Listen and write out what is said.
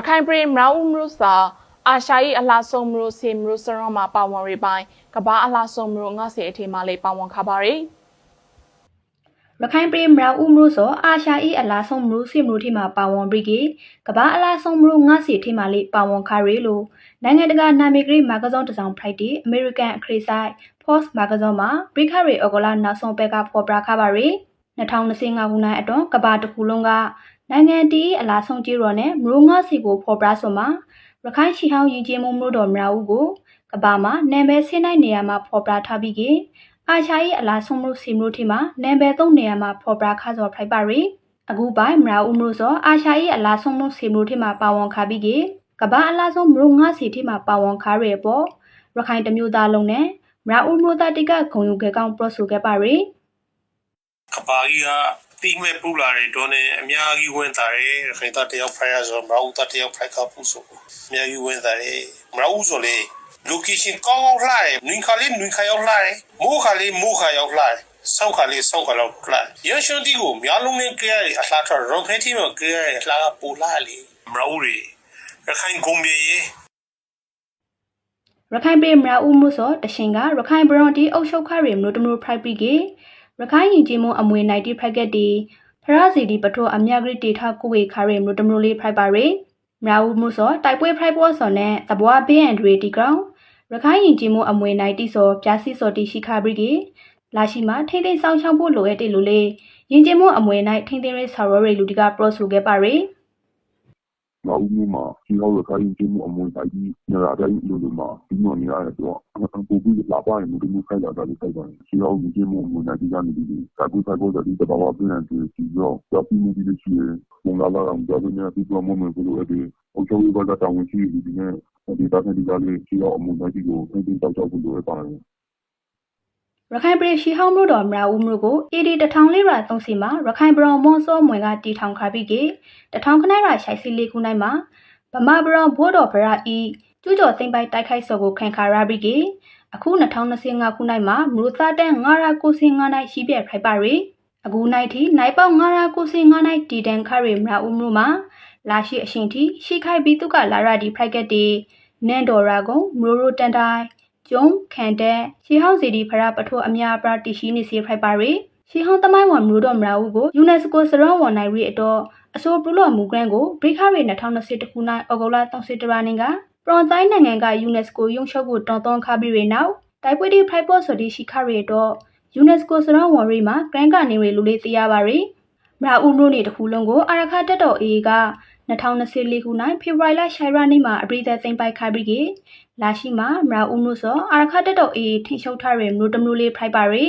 ခိုင်ပြည်မရာဦးမြို့စာအာရှာဤအလားဆုံးမြို့စီမြို့စရောမှာပါဝင်ရပိုင်းကဘာအလားဆုံးမြို့ငါစီအထီမှာလေးပါဝင်ခပါရီရခိုင်ပြည်မရာဦးမြို့စောအာရှာဤအလားဆုံးမြို့စီမြို့ထီမှာပါဝင်ပြီးကဘာအလားဆုံးမြို့ငါစီထီမှာလေးပါဝင်ခရီလို့နိုင်ငံတကာနာမည်ကလေးမာဂဇွန်တစောင်းဖိုက်တီအမေရိကန်အခရီးဆိုင် Post မာဂဇွန်မှာဘရိခရီအော်ဂလာနောက်ဆုံးဘက်ကဖော်ပြခပါရီ2025ခုနှစ်အတွင်းကဘာတစ်ခုလုံးကနိုင်ငံတီးအလားဆုံးကြီးရော်နဲ့မြို့ငါစီကိုဖော်ပြဆိုမှာရခိုင်ရှီဟောင်းယဉ်ကျေးမှုမြို့တော်မရာဦးကိုကဘာမှာနာမည်ဆင်းနိုင်နေရာမှာဖော်ပြထားပြီးအာရှာဤအလားဆုံးမြို့စီမြို့ထီမှာနာမည်သုံးနေရာမှာဖော်ပြခါစော်ဖိုက်ပါရီအခုပိုင်းမရာဦးမြို့စောအာရှာဤအလားဆုံးမြို့စီမြို့ထီမှာပါဝင်ခါပြီးကဘာအလားဆုံးမြို့ငါစီထီမှာပါဝင်ခါရဲပေါ်ရခိုင်တမျိုးသားလုံးနဲ့မရာဦးမြို့သားတိကဂုံယူခဲ့ကောင်းပရော့ဆိုခဲ့ပါရီကဘာကြီးကတိမဲ့ပူလာတဲ့ဒေါ်နဲ့အများကြီးဝင်တာတယ်ခေတ္တတယောက်ဖိုင်ရဆိုမရာဦးတတယောက်ဖိုက်ကပူဆိုအများကြီးဝင်တာတယ်မရာဦးဆိုလေ location ကောင်းလာတယ်နင်ခါလေးနင်ခါရောက်လာတယ်မိုးခါလေးမိုးခါရောက်လာတယ်ဆောက်ခါလေးဆောက်ခါလောက်လာရရှန်တီကိုများလုံးနဲ့ကြဲရအလှထရုံဖဲတီမှာကြဲရအလှကပူလာလေမရာဦးရခိုင်ဂုံမြေရခိုင်ပြည်မရာဦးမှုဆိုတရှင်ကရခိုင်ဘရွန်တီအုပ်ချုပ်ခရီမြို့တမျိုးဖရိုက်ပြီးရခိုင်ယဉ်ကျေးမှုအမွေ90ဖရိုက်ကက်တီဖရာစီဒီပထိုအမြဂရိတေထကိုဝေခါရီမြို့တမျိုးလေးဖရိုက်ပါရီမရာဦးမှုဆိုတိုက်ပွဲဖရိုက်ပေါ်စော်နဲ့သဘွားဘေးအန်ဒရီတီကောင်ရခိုင်ယဉ်ကျေးမှုအမွေ90ဆိုပြားစီစော်တီရှိခါပြီးလာရှိမှာထိမ့်သိမ်းဆောင်ရှောက်ဖို့လိုအပ်တယ်လို့လေယဉ်ကျေးမှုအမွေ90ထိမ့်သိမ်းရေးဆော်ရဲလူတီကပရော့ဆိုခဲ့ပါရီမအူးမှာဒီဟောရခိုင်ကျင်းမှုအမွေတိုင်းကြီးညရာတိုင်းလူလူမှာဒီမှာနေရတယ်ဆိုတော့အပူပြီးလာပါရင်လူမျိုးခိုင်းလာတာလေးခိုင်းပါတယ်ဒီဟောကျင်းမှုအမွေတိုင်းကြီးကနေပြီးစာကူစာကူတဲ့တဘာဝပြန်ပြီးတော့ကြောက်ပြီးမှုပြီးရှိရင်ဘုံလာလာအောင်ကြောက်နေပြီးတော့မမဘလို့အဲ့ဒီအချုပ်ရပါတာတောင်းရှိပြီးဒီနေ့ဒီတာတဲ့ဒီကလေးဒီဟောအမွေတိုင်းကြီးကိုအင်းတင်းတောက်ဖို့လိုရပါတယ်ရခိုင်ပြည်ရှီဟောင်းမြို့တော်မရာဦးမြို့ကို AD 1000လေးရာ3စီမှာရခိုင်ဘရောင်မွန်စောမွေကတီထောင်ခါပြီး1000ခနိုင်ရာရှိုက်စီလေးခုနိုင်မှာဗမာဘရောင်ဘိုးတော်ဗရာဤကျူးကျော်သိမ့်ပိုက်တိုက်ခိုက်စော်ကိုခံခါရပြီးအခု2025ခုနိုင်မှာမြို့သားတန်း995နိုင်ရှိပြဖိုက်ပါရီအခုနိုင်ထိနိုင်ပေါက်995နိုင်တီတန်ခရီမရာဦးမြို့မှာလာရှိအရှင်ထိရှိခိုက်ပြီးသူကလာရဒီဖရိုက်ကက်တီနန်ဒေါ်ရာကုံမြို့ရိုတန်တိုင်းကျုံခန်တဲ့ရှီဟောင်းစီဒီဖရာပထိုအများပရာတီရှိနေစီဖိုက်ပါရီရှီဟောင်းတမိုင်းဝန်မြို့တော်မရာဦးကို UNESCO စရောဝန်နိုင်ရီအတော့အဆိုပလူလော်မူဂရန်ကိုဘရိခရီ2020ခုနှစ်ဩဂုတ်လ31ရက်နေ့ကပရွန်တိုင်းနိုင်ငံက UNESCO ရုံးချုပ်ကိုတော်သွန်ခါပြီးရနောက်တိုက်ပွဲဒီဖိုက်ပေါ်ဆိုဒီရှိခရီတော့ UNESCO စရောဝန်ရီမှာဂရန်ကနေရီလူလေးသိရပါရီမရာဦးမြို့နေတခုလုံးကိုအာရခတက်တော်အေက2024ခုနှစ်ဖေဖော်ဝါရီလ10ရက်နေ့မှာအပရိသတ်သိမ်းပိုက်ခါပြီးလာရှိမှာမရာဦးမြို့စောအာရခတက်တော်အေထိရှုပ်ထားရမြို့တမျိုးလေးဖိုက်ပါရီ